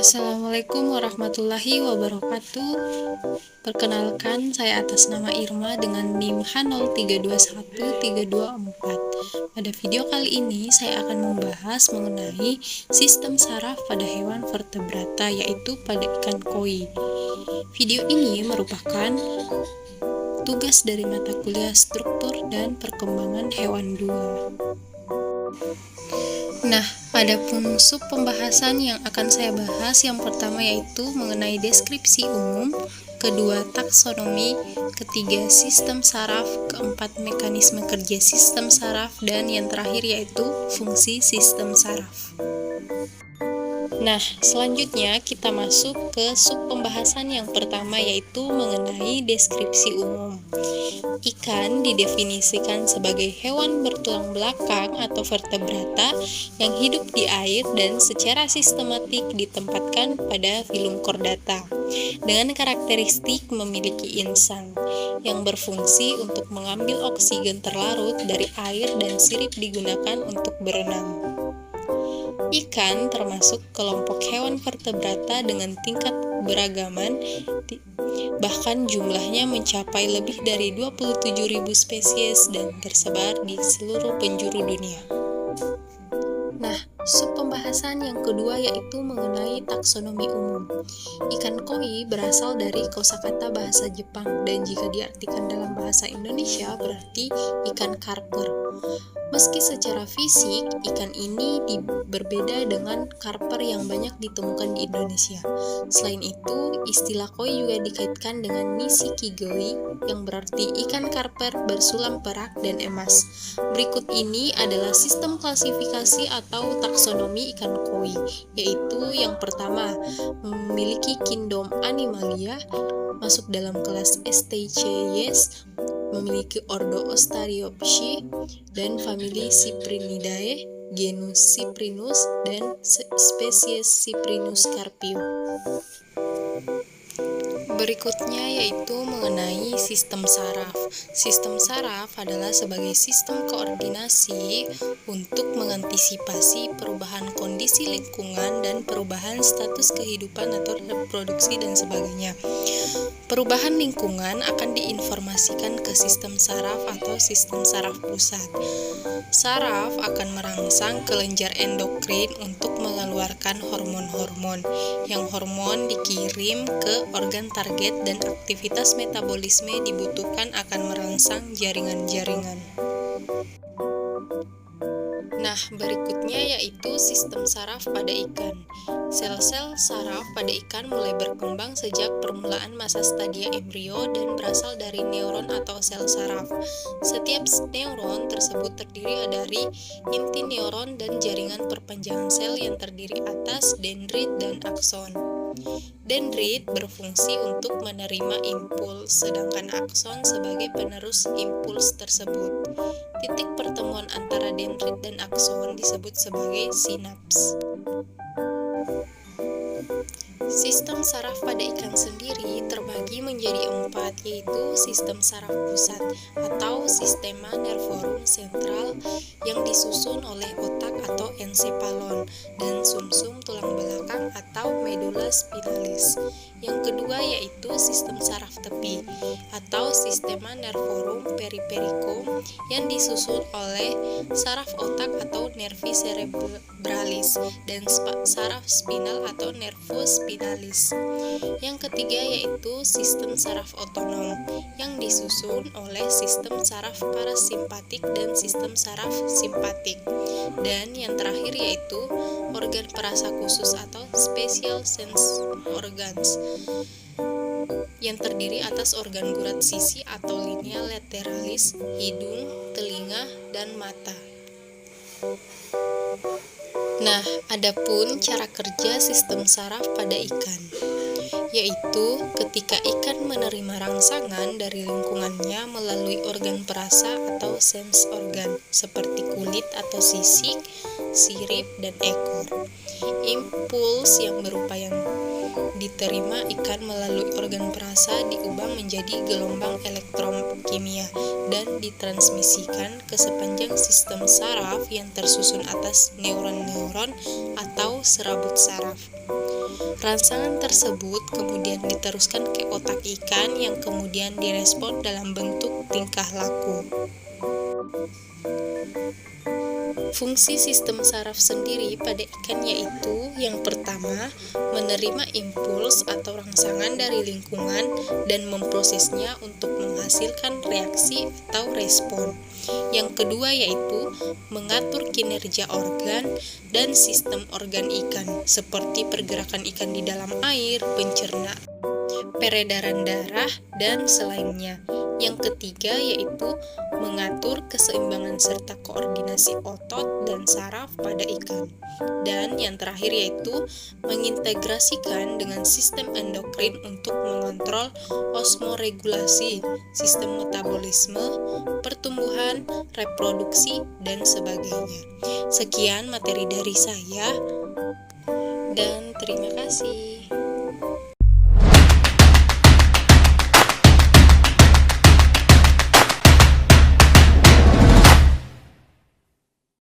Assalamualaikum warahmatullahi wabarakatuh. Perkenalkan, saya atas nama Irma dengan NIM H0321324. Pada video kali ini saya akan membahas mengenai sistem saraf pada hewan vertebrata, yaitu pada ikan koi. Video ini merupakan tugas dari mata kuliah struktur dan perkembangan hewan 2. Nah, adapun sub pembahasan yang akan saya bahas, yang pertama yaitu mengenai deskripsi umum, kedua taksonomi, ketiga sistem saraf, keempat mekanisme kerja sistem saraf, dan yang terakhir yaitu fungsi sistem saraf. Nah, selanjutnya kita masuk ke sub pembahasan yang pertama yaitu mengenai deskripsi umum. Ikan didefinisikan sebagai hewan bertulang belakang atau vertebrata yang hidup di air dan secara sistematik ditempatkan pada filum chordata dengan karakteristik memiliki insang yang berfungsi untuk mengambil oksigen terlarut dari air dan sirip digunakan untuk berenang. Ikan termasuk kelompok hewan vertebrata dengan tingkat keberagaman, bahkan jumlahnya mencapai lebih dari 27.000 spesies dan tersebar di seluruh penjuru dunia. Nah, sub pembahasan yang kedua yaitu mengenai taksonomi umum. Ikan koi berasal dari kosakata bahasa Jepang dan jika diartikan dalam bahasa Indonesia berarti ikan karper. Meski secara fisik, ikan ini berbeda dengan karper yang banyak ditemukan di Indonesia. Selain itu, istilah koi juga dikaitkan dengan nishikigoi yang berarti ikan karper bersulam perak dan emas. Berikut ini adalah sistem klasifikasi atau taksonomi ikan koi, yaitu yang pertama, memiliki kingdom Animalia, masuk dalam kelas Steichthyes, memiliki ordo Ostariopsi dan famili Cyprinidae, genus Cyprinus dan spesies Cyprinus carpio. Berikutnya yaitu mengenai sistem saraf. Sistem saraf adalah sebagai sistem koordinasi untuk mengantisipasi perubahan kondisi lingkungan dan perubahan status kehidupan atau reproduksi dan sebagainya. Perubahan lingkungan akan diinformasikan ke sistem saraf atau sistem saraf pusat. Saraf akan merangsang kelenjar endokrin untuk mengeluarkan hormon-hormon. Yang hormon dikirim ke organ target dan aktivitas metabolisme dibutuhkan akan merangsang jaringan-jaringan. Nah, berikutnya yaitu sistem saraf pada ikan. Sel-sel saraf pada ikan mulai berkembang sejak permulaan masa stadia embrio dan berasal dari neuron atau sel saraf. Setiap neuron tersebut terdiri dari inti neuron dan jaringan perpanjangan sel yang terdiri atas dendrit dan akson. Dendrit berfungsi untuk menerima impuls, sedangkan akson sebagai penerus impuls tersebut. Titik pertemuan antara dendrit dan akson disebut sebagai sinaps. Sistem saraf pada ikan sendiri terbagi menjadi 4, yaitu sistem saraf pusat atau sistema nervorum sentral yang disusun oleh otak atau encephalon dan sumsum tulang belakang atau medulla spinalis. Yang kedua yaitu sistem saraf tepi atau sistema nervorum perifericum yang disusun oleh saraf otak atau nervi cerebralis dan saraf spinal atau nervus spinalis. Yang ketiga yaitu sistem saraf otonom yang disusun oleh sistem saraf parasimpatik dan sistem saraf simpatik. Dan yang terakhir yaitu organ perasa khusus atau special sense organs yang terdiri atas organ gurat sisi atau linea lateralis, hidung, telinga, dan mata. Nah, adapun cara kerja sistem saraf pada ikan, yaitu ketika ikan menerima rangsangan dari lingkungannya melalui organ perasa atau sense organ seperti kulit atau sisik, sirip, dan ekor. Impuls yang berupa yang diterima ikan melalui organ perasa diubah menjadi gelombang elektrokimia dan ditransmisikan ke sepanjang sistem saraf yang tersusun atas neuron-neuron atau serabut saraf. Rangsangan tersebut kemudian diteruskan ke otak ikan yang kemudian direspon dalam bentuk tingkah laku. Fungsi sistem saraf sendiri pada ikan yaitu yang pertama, menerima impuls atau rangsangan dari lingkungan dan memprosesnya untuk menghasilkan reaksi atau respon. Yang kedua yaitu mengatur kinerja organ dan sistem organ ikan seperti pergerakan ikan di dalam air, pencernaan, peredaran darah, dan selainnya. Yang ketiga yaitu mengatur keseimbangan serta koordinasi otot dan saraf pada ikan. Dan yang terakhir yaitu mengintegrasikan dengan sistem endokrin untuk mengontrol osmoregulasi, sistem metabolisme, pertumbuhan, reproduksi, dan sebagainya. Sekian materi dari saya dan terima kasih.